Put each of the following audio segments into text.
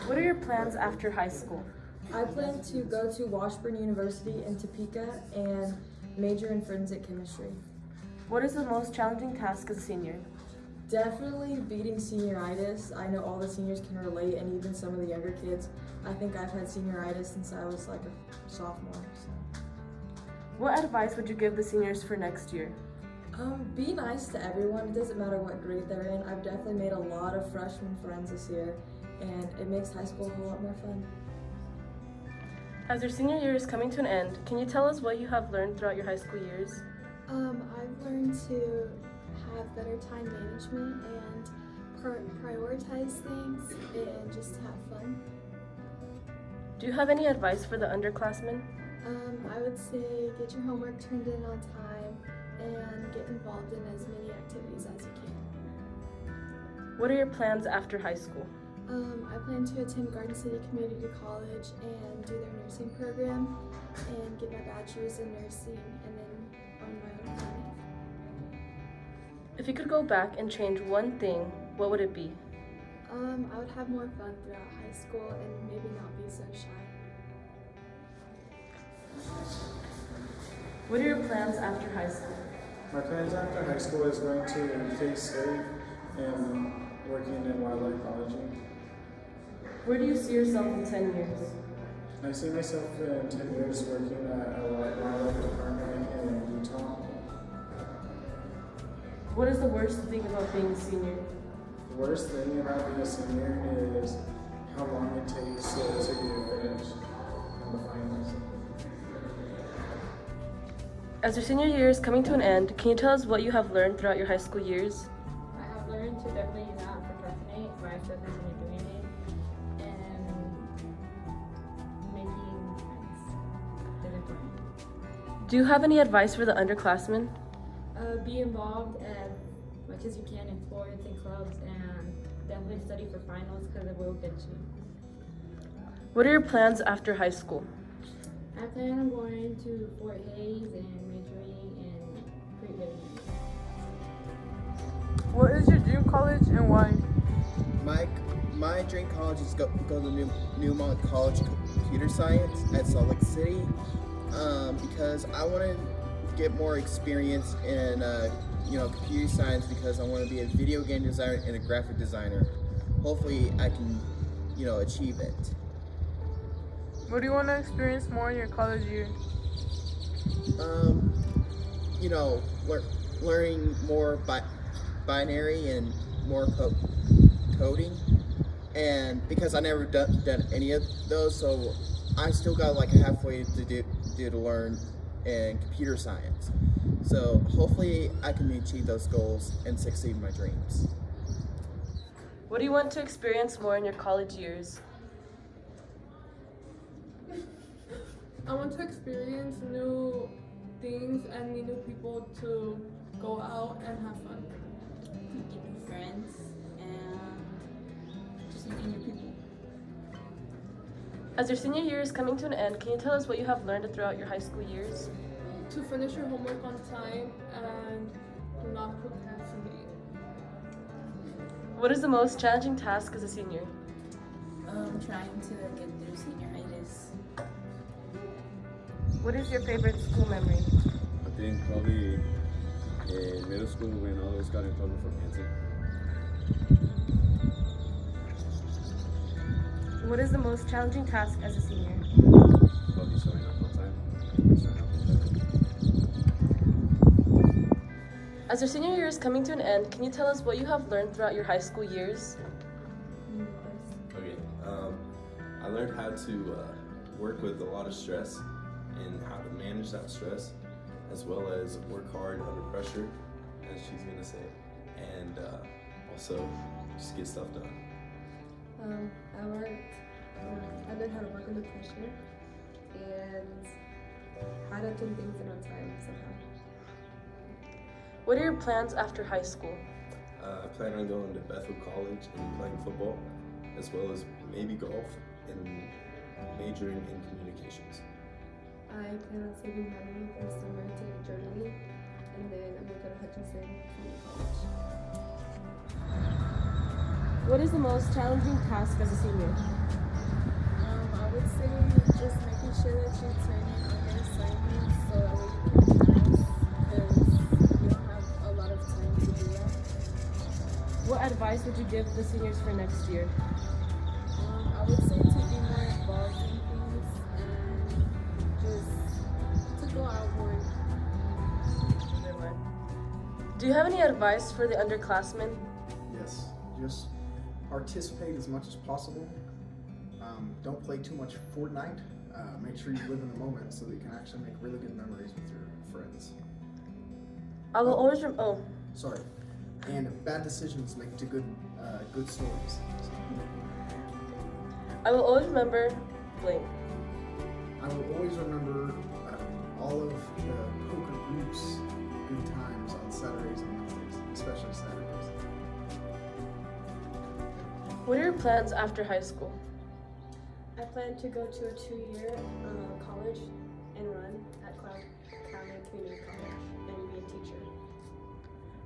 What are your plans after high school? I plan to go to Washburn University in Topeka and major in forensic chemistry. What is the most challenging task as a senior? Definitely beating senioritis. I know all the seniors can relate, and even some of the younger kids. I think I've had senioritis since I was like a sophomore. So. What advice would you give the seniors for next year? Be nice to everyone. It doesn't matter what grade they're in. I've definitely made a lot of freshman friends this year, and it makes high school a whole lot more fun. As your senior year is coming to an end, can you tell us what you have learned throughout your high school years? I've learned to have better time management and prioritize things and just have fun. Do you have any advice for the underclassmen? I would say get your homework turned in on time and get involved in as many activities as you can. What are your plans after high school? I plan to attend Garden City Community College and do their nursing program and get my bachelor's in nursing and then own my own clinic. If you could go back and change one thing, what would it be? I would have more fun throughout high school and maybe not be so shy. What are your plans after high school? My plans after high school is going to take SAFE and working in wildlife ecology. Where do you see yourself in 10 years? I see myself in 10 years working at a wildlife department in Utah. What is the worst thing about being a senior? The worst thing about being a senior is how long it takes to get finished in the finals. As your senior year is coming to an end, can you tell us what you have learned throughout your high school years? I have learned to definitely not procrastinate, but I still continue doing it, and making friends is important. Do you have any advice for the underclassmen? Be involved as much as you can in sports and clubs, and definitely study for finals because it will get you. What are your plans after high school? I plan on going to Fort Hays and majoring in creativity. What is your dream college and why? My dream college is go to Newmont College Computer Science at Salt Lake City because I want to get more experience in computer science because I want to be a video game designer and a graphic designer. Hopefully I can achieve it. What do you want to experience more in your college year? Learning more binary and more coding, and because I never done any of those, so I still got like halfway to do to learn in computer science. So hopefully I can achieve those goals and succeed in my dreams. What do you want to experience more in your college years? I want to experience new things and meet new people to go out and have fun. Meet new friends and just meeting new people. As your senior year is coming to an end, can you tell us what you have learned throughout your high school years? To finish your homework on time and not procrastinate. What is the most challenging task as a senior? Trying to get through senioritis. What is your favorite school memory? I think probably in middle school when I always got in trouble for dancing. What is the most challenging task as a senior? Probably showing up on time. As your senior year is coming to an end, can you tell us what you have learned throughout your high school years? Okay, I learned how to work with a lot of stress and how to manage that stress, as well as work hard under pressure, as she's gonna say, and also just get stuff done. I learned how to work under pressure and how to do things in on time somehow. What are your plans after high school? I plan on going to Bethel College and playing football, as well as maybe golf and majoring in communications. I plan on saving money for summer to get journaling, and then I'm going to go to Hutchinson Community College. What is the most challenging task as a senior? I would say just making sure that you turn in all your assignments so that way you can pass, because you don't have a lot of time to do that. What advice would you give the seniors for next year? I would say to be more involved in things and just to go out more. Do you have any advice for the underclassmen? Yes, just participate as much as possible. Don't play too much Fortnite. Make sure you live in the moment so that you can actually make really good memories with your friends. I will always Sorry. And bad decisions make to good stories. I will always remember blank. I will always remember all of the poker groups, good times on Saturdays and Wednesdays, especially Saturdays. What are your plans after high school? I plan to go to a 2-year college and run at Cloud County Community College and be a teacher.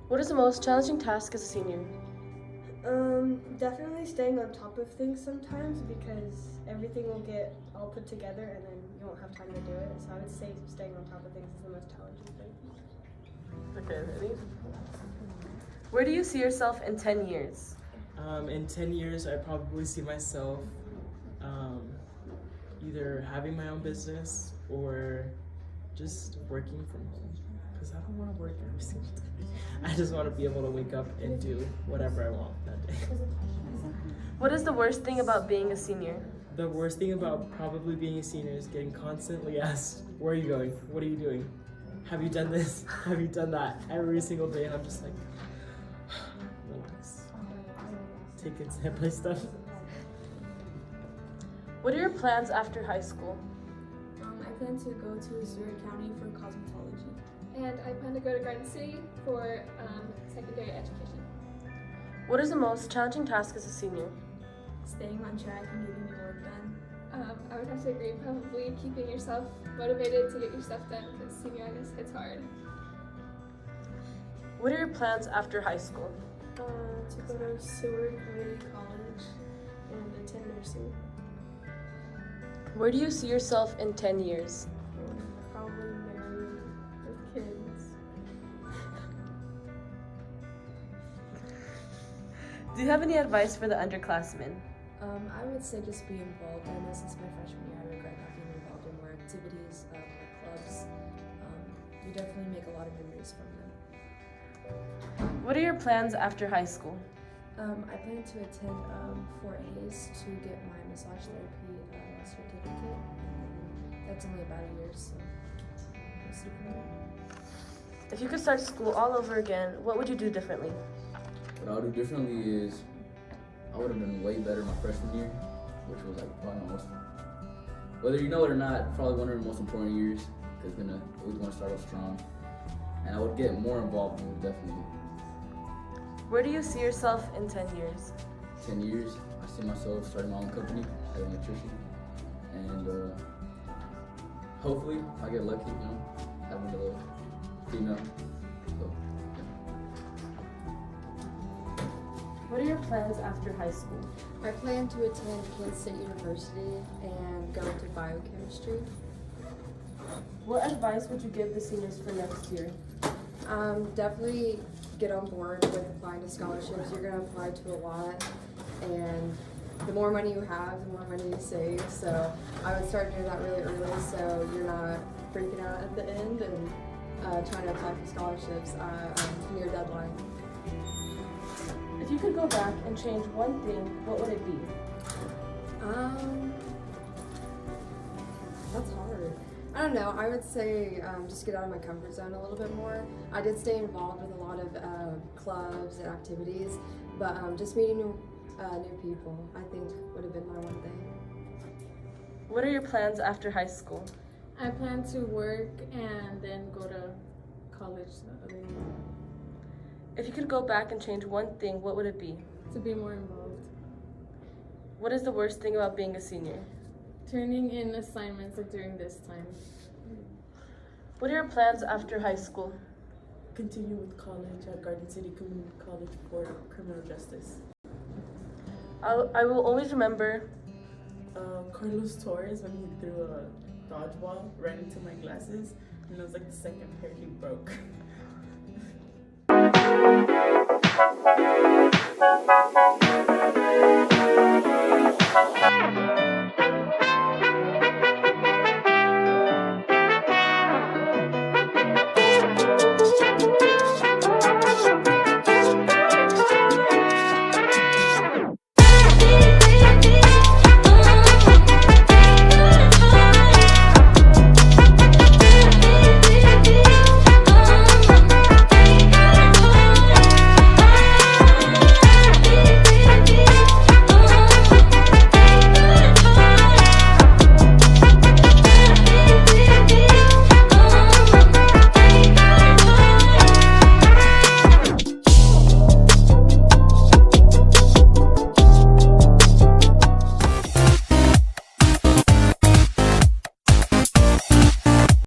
What is the most challenging task as a senior? Definitely staying on top of things sometimes because everything will get all put together and then you won't have time to do it. So I would say staying on top of things is the most challenging thing. Okay, ready? Where do you see yourself in 10 years? In 10 years, I probably see myself either having my own business or just working from home. Because I don't want to work every single day. I just want to be able to wake up and do whatever I want that day. What is the worst thing about being a senior? The worst thing about probably being a senior is getting constantly asked, where are you going? What are you doing? Have you done this? Have you done that? Every single day, and I'm just like, relax. Take it step by step. What are your plans after high school? I plan to go to Seward County for cosmetology. And I plan to go to Garden City for secondary education. What is the most challenging task as a senior? Staying on track and getting your work done. I would have to agree, probably keeping yourself motivated to get your stuff done because senioritis hits hard. What are your plans after high school? To go to Seward Community College and attend nursing. Where do you see yourself in 10 years? Probably married with kids. Do you have any advice for the underclassmen? I would say just be involved. I know since my freshman year, I regret not being involved in more activities, more clubs. You definitely make a lot of memories from them. What are your plans after high school? I plan to attend Fort Hayes to get my massage therapy certificate. And that's only about a year, so we'll see from there. If you could start school all over again, what would you do differently? What I would do differently is I would have been way better my freshman year, which was like probably my most, whether you know it or not, probably one of the most important years because you're gonna always want to start off strong. And I would get more involved in it, definitely. Where do you see yourself in 10 years? 10 years, I see myself starting my own company as an electrician. And hopefully, if I get lucky, you know, having a female. So, What are your plans after high school? I plan to attend Kansas State University and go into biochemistry. What advice would you give the seniors for next year? Definitely get on board with applying to scholarships. You're going to apply to a lot, and the more money you have, the more money you save. So I would start doing that really early so you're not freaking out at the end and trying to apply for scholarships near deadline. If you could go back and change one thing, what would it be? That's hard. I don't know. I would say just get out of my comfort zone a little bit more. I did stay involved with a lot of clubs and activities, but just meeting new people, I think, would have been my one thing. What are your plans after high school? I plan to work and then go to college the other year. If you could go back and change one thing, what would it be? To be more involved. What is the worst thing about being a senior? Turning in assignments during this time. What are your plans after high school? Continue with college at Garden City Community College for criminal justice. I will always remember Carlos Torres when he threw a dodgeball right into my glasses, and it was like the second pair he broke.